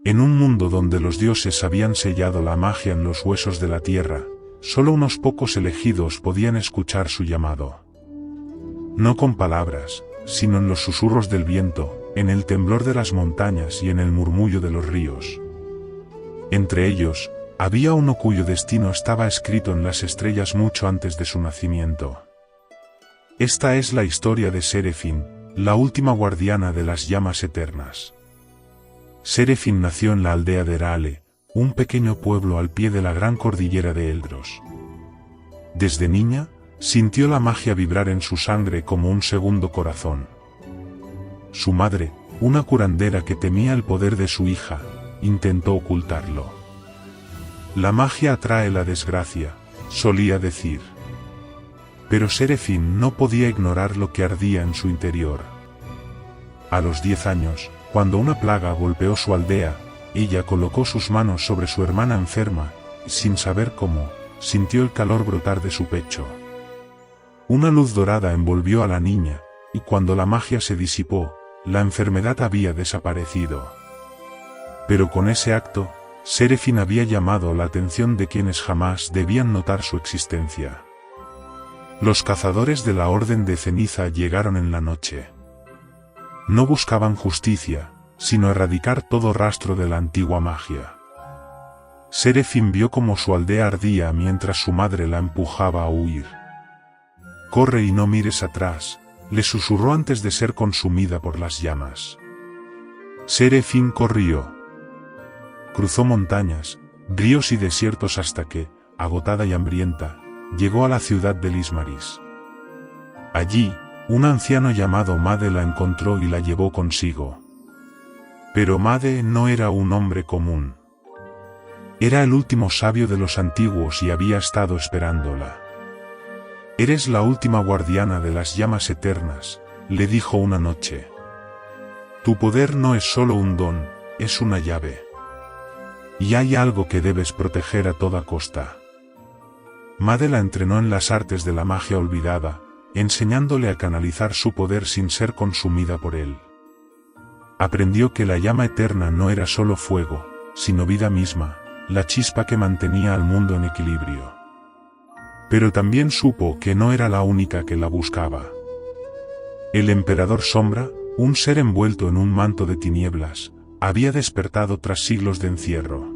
En un mundo donde los dioses habían sellado la magia en los huesos de la tierra, solo unos pocos elegidos podían escuchar su llamado. No con palabras, sino en los susurros del viento, en el temblor de las montañas y en el murmullo de los ríos. Entre ellos, había uno cuyo destino estaba escrito en las estrellas mucho antes de su nacimiento. Esta es la historia de Seraphine, la última guardiana de las llamas eternas. Seraphine nació en la aldea de Eraale, un pequeño pueblo al pie de la gran cordillera de Eldros. Desde niña, sintió la magia vibrar en su sangre como un segundo corazón. Su madre, una curandera que temía el poder de su hija, intentó ocultarlo. La magia atrae la desgracia, solía decir. Pero Seraphine no podía ignorar lo que ardía en su interior. A los 10 años, cuando una plaga golpeó su aldea, ella colocó sus manos sobre su hermana enferma, y sin saber cómo, sintió el calor brotar de su pecho. Una luz dorada envolvió a la niña, y cuando la magia se disipó, la enfermedad había desaparecido. Pero con ese acto, Seraphine había llamado la atención de quienes jamás debían notar su existencia. Los cazadores de la Orden de Ceniza llegaron en la noche. No buscaban justicia, sino erradicar todo rastro de la antigua magia. Seraphine vio cómo su aldea ardía mientras su madre la empujaba a huir. «Corre y no mires atrás», le susurró antes de ser consumida por las llamas. Seraphine corrió. Cruzó montañas, ríos y desiertos hasta que, agotada y hambrienta, llegó a la ciudad de Lismaris. Allí, un anciano llamado Made la encontró y la llevó consigo. Pero Made no era un hombre común. Era el último sabio de los antiguos y había estado esperándola. «Eres la última guardiana de las llamas eternas», le dijo una noche. «Tu poder no es solo un don, es una llave. Y hay algo que debes proteger a toda costa». Made la entrenó en las artes de la magia olvidada, enseñándole a canalizar su poder sin ser consumida por él. Aprendió que la llama eterna no era solo fuego, sino vida misma, la chispa que mantenía al mundo en equilibrio. Pero también supo que no era la única que la buscaba. El emperador Sombra, un ser envuelto en un manto de tinieblas, había despertado tras siglos de encierro.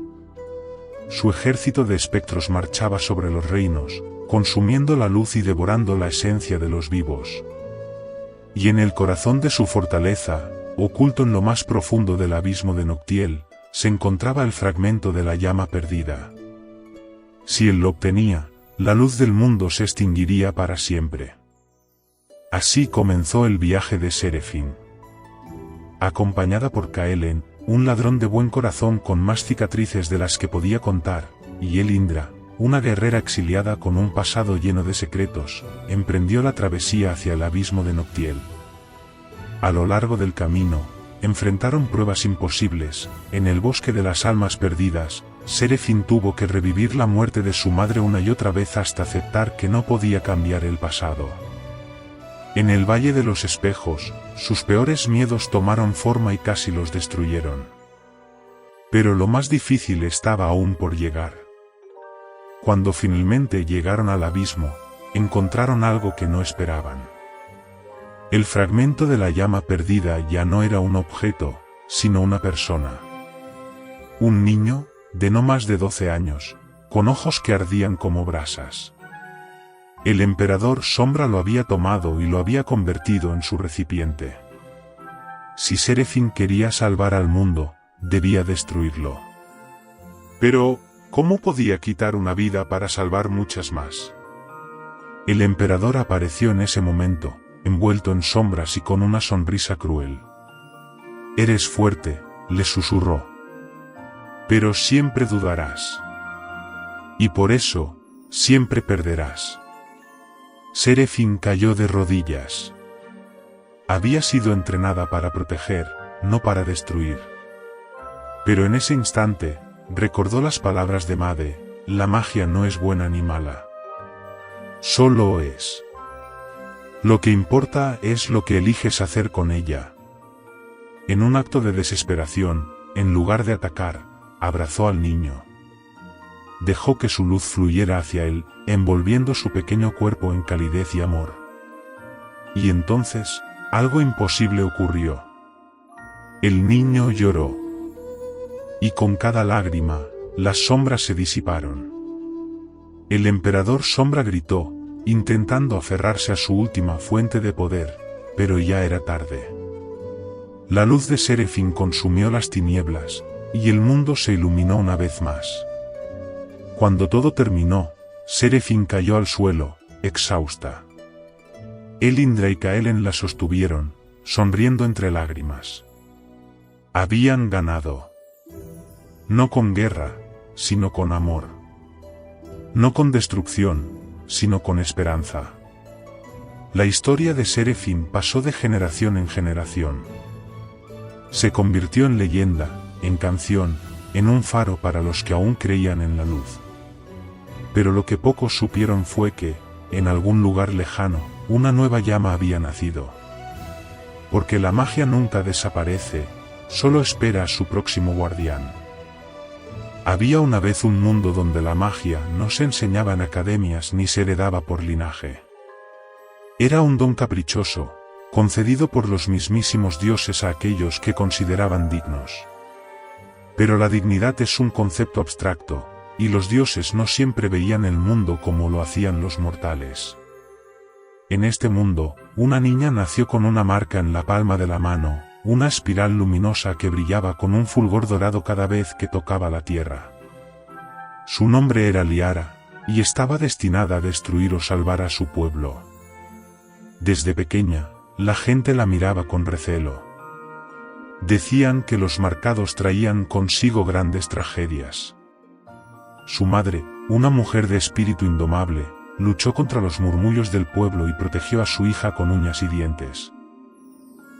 Su ejército de espectros marchaba sobre los reinos, consumiendo la luz y devorando la esencia de los vivos. Y en el corazón de su fortaleza, oculto en lo más profundo del abismo de Noctiel, se encontraba el fragmento de la llama perdida. Si él lo obtenía, la luz del mundo se extinguiría para siempre. Así comenzó el viaje de Seraphine. Acompañada por Kaelen, un ladrón de buen corazón con más cicatrices de las que podía contar, y Elindra, una guerrera exiliada con un pasado lleno de secretos, emprendió la travesía hacia el abismo de Noctiel. A lo largo del camino, enfrentaron pruebas imposibles. En el bosque de las almas perdidas, Seraphine tuvo que revivir la muerte de su madre una y otra vez hasta aceptar que no podía cambiar el pasado. En el Valle de los Espejos, sus peores miedos tomaron forma y casi los destruyeron. Pero lo más difícil estaba aún por llegar. Cuando finalmente llegaron al abismo, encontraron algo que no esperaban. El fragmento de la llama perdida ya no era un objeto, sino una persona. Un niño, de no más de 12 años, con ojos que ardían como brasas. El emperador Sombra lo había tomado y lo había convertido en su recipiente. Si Seraphine quería salvar al mundo, debía destruirlo. Pero, ¿cómo podía quitar una vida para salvar muchas más? El emperador apareció en ese momento, envuelto en sombras y con una sonrisa cruel. «Eres fuerte», le susurró. «Pero siempre dudarás. Y por eso, siempre perderás». Seraphine cayó de rodillas. Había sido entrenada para proteger, no para destruir. Pero en ese instante, recordó las palabras de Made: la magia no es buena ni mala. Solo es. Lo que importa es lo que eliges hacer con ella. En un acto de desesperación, en lugar de atacar, abrazó al niño. Dejó que su luz fluyera hacia él, envolviendo su pequeño cuerpo en calidez y amor. Y entonces, algo imposible ocurrió. El niño lloró. Y con cada lágrima, las sombras se disiparon. El emperador Sombra gritó, intentando aferrarse a su última fuente de poder, pero ya era tarde. La luz de Seraphine consumió las tinieblas, y el mundo se iluminó una vez más. Cuando todo terminó, Seraphine cayó al suelo, exhausta. Elindra y Kaelen la sostuvieron, sonriendo entre lágrimas. Habían ganado. No con guerra, sino con amor. No con destrucción, sino con esperanza. La historia de Seraphine pasó de generación en generación. Se convirtió en leyenda, en canción, en un faro para los que aún creían en la luz. Pero lo que pocos supieron fue que, en algún lugar lejano, una nueva llama había nacido. Porque la magia nunca desaparece, solo espera a su próximo guardián. Había una vez un mundo donde la magia no se enseñaba en academias ni se heredaba por linaje. Era un don caprichoso, concedido por los mismísimos dioses a aquellos que consideraban dignos. Pero la dignidad es un concepto abstracto, y los dioses no siempre veían el mundo como lo hacían los mortales. En este mundo, una niña nació con una marca en la palma de la mano, una espiral luminosa que brillaba con un fulgor dorado cada vez que tocaba la tierra. Su nombre era Liara, y estaba destinada a destruir o salvar a su pueblo. Desde pequeña, la gente la miraba con recelo. Decían que los marcados traían consigo grandes tragedias. Su madre, una mujer de espíritu indomable, luchó contra los murmullos del pueblo y protegió a su hija con uñas y dientes.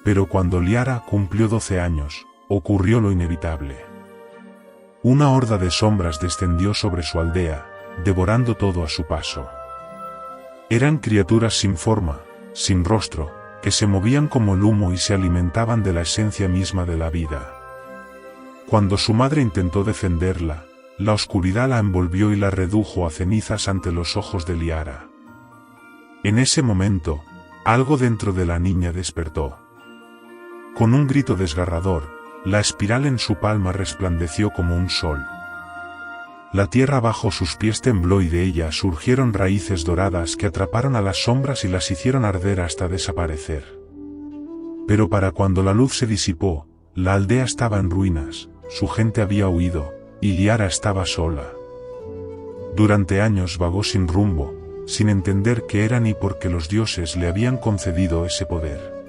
Pero cuando Liara cumplió 12 años, ocurrió lo inevitable. Una horda de sombras descendió sobre su aldea, devorando todo a su paso. Eran criaturas sin forma, sin rostro, que se movían como el humo y se alimentaban de la esencia misma de la vida. Cuando su madre intentó defenderla, la oscuridad la envolvió y la redujo a cenizas ante los ojos de Liara. En ese momento, algo dentro de la niña despertó. Con un grito desgarrador, la espiral en su palma resplandeció como un sol. La tierra bajo sus pies tembló y de ella surgieron raíces doradas que atraparon a las sombras y las hicieron arder hasta desaparecer. Pero para cuando la luz se disipó, la aldea estaba en ruinas, su gente había huido, y Liara estaba sola. Durante años vagó sin rumbo, sin entender qué era ni por qué los dioses le habían concedido ese poder.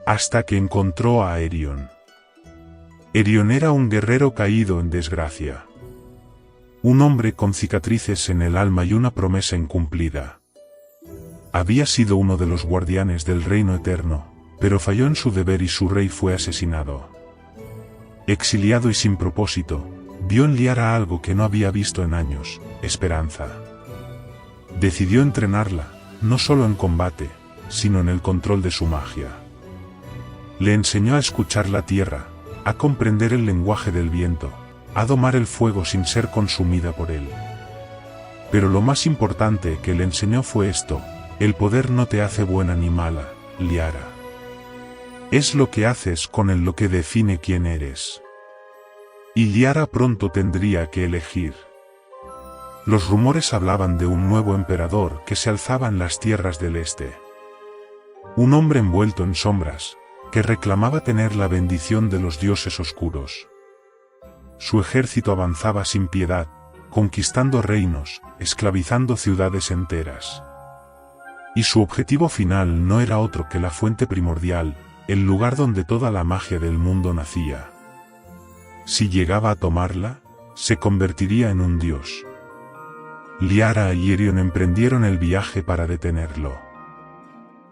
Hasta que encontró a Aerion. Aerion era un guerrero caído en desgracia. Un hombre con cicatrices en el alma y una promesa incumplida. Había sido uno de los guardianes del reino eterno, pero falló en su deber y su rey fue asesinado. Exiliado y sin propósito, vio en Liara algo que no había visto en años: esperanza. Decidió entrenarla, no solo en combate, sino en el control de su magia. Le enseñó a escuchar la tierra, a comprender el lenguaje del viento, a domar el fuego sin ser consumida por él. Pero lo más importante que le enseñó fue esto: el poder no te hace buena ni mala, Liara. Es lo que haces con él lo que define quién eres. Y Liara pronto tendría que elegir. Los rumores hablaban de un nuevo emperador que se alzaba en las tierras del este. Un hombre envuelto en sombras, que reclamaba tener la bendición de los dioses oscuros. Su ejército avanzaba sin piedad, conquistando reinos, esclavizando ciudades enteras. Y su objetivo final no era otro que la fuente primordial, el lugar donde toda la magia del mundo nacía. Si llegaba a tomarla, se convertiría en un dios. Liara y Aerion emprendieron el viaje para detenerlo.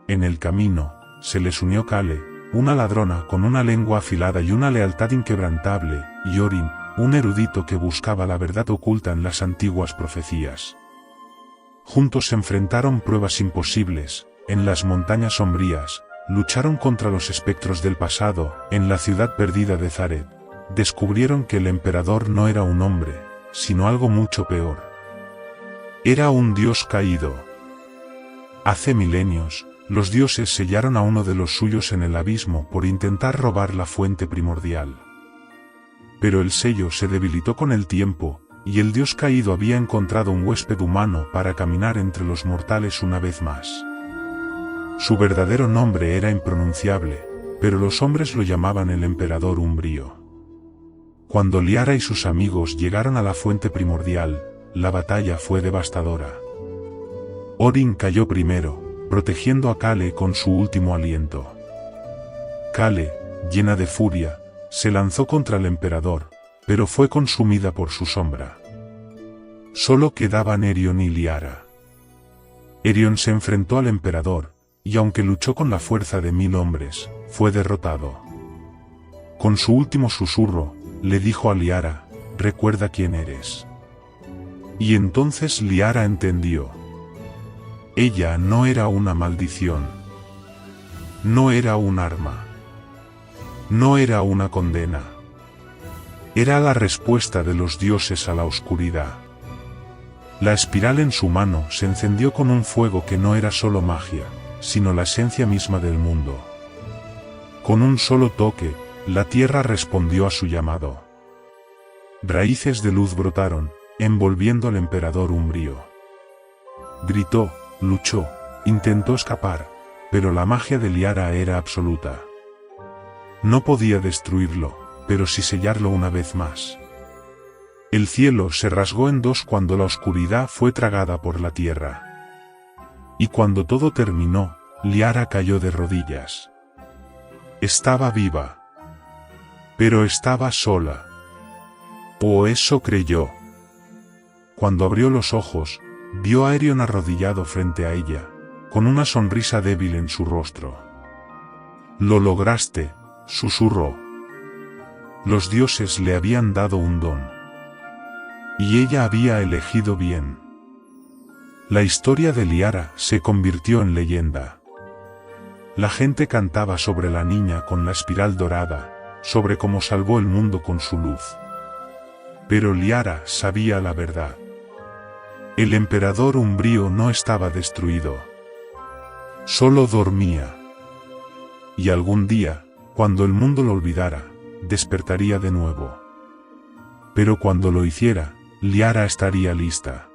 En el camino, se les unió Kale, una ladrona con una lengua afilada y una lealtad inquebrantable, y Orin, un erudito que buscaba la verdad oculta en las antiguas profecías. Juntos se enfrentaron pruebas imposibles, en las montañas sombrías, lucharon contra los espectros del pasado, en la ciudad perdida de Zaret, descubrieron que el emperador no era un hombre, sino algo mucho peor. Era un dios caído. Hace milenios, los dioses sellaron a uno de los suyos en el abismo por intentar robar la fuente primordial. Pero el sello se debilitó con el tiempo, y el dios caído había encontrado un huésped humano para caminar entre los mortales una vez más. Su verdadero nombre era impronunciable, pero los hombres lo llamaban el emperador umbrío. Cuando Liara y sus amigos llegaron a la fuente primordial, la batalla fue devastadora. Orin cayó primero, protegiendo a Kale con su último aliento. Kale, llena de furia, se lanzó contra el emperador, pero fue consumida por su sombra. Solo quedaban Erion y Liara. Erion se enfrentó al emperador, y aunque luchó con la fuerza de 1000 hombres, fue derrotado. Con su último susurro, le dijo a Liara, «Recuerda quién eres». Y entonces Liara entendió. Ella no era una maldición. No era un arma. No era una condena. Era la respuesta de los dioses a la oscuridad. La espiral en su mano se encendió con un fuego que no era solo magia, sino la esencia misma del mundo. Con un solo toque, la tierra respondió a su llamado. Raíces de luz brotaron, envolviendo al emperador umbrío. Gritó, luchó, intentó escapar, pero la magia de Liara era absoluta. No podía destruirlo, pero sí sellarlo una vez más. El cielo se rasgó en dos cuando la oscuridad fue tragada por la tierra. Y cuando todo terminó, Liara cayó de rodillas. Estaba viva. Pero estaba sola. O eso creyó. Cuando abrió los ojos, vio a Erion arrodillado frente a ella, con una sonrisa débil en su rostro. «Lo lograste», susurró. Los dioses le habían dado un don. Y ella había elegido bien. La historia de Liara se convirtió en leyenda. La gente cantaba sobre la niña con la espiral dorada, sobre cómo salvó el mundo con su luz. Pero Liara sabía la verdad. El emperador umbrío no estaba destruido. Solo dormía. Y algún día, cuando el mundo lo olvidara, despertaría de nuevo. Pero cuando lo hiciera, Liara estaría lista.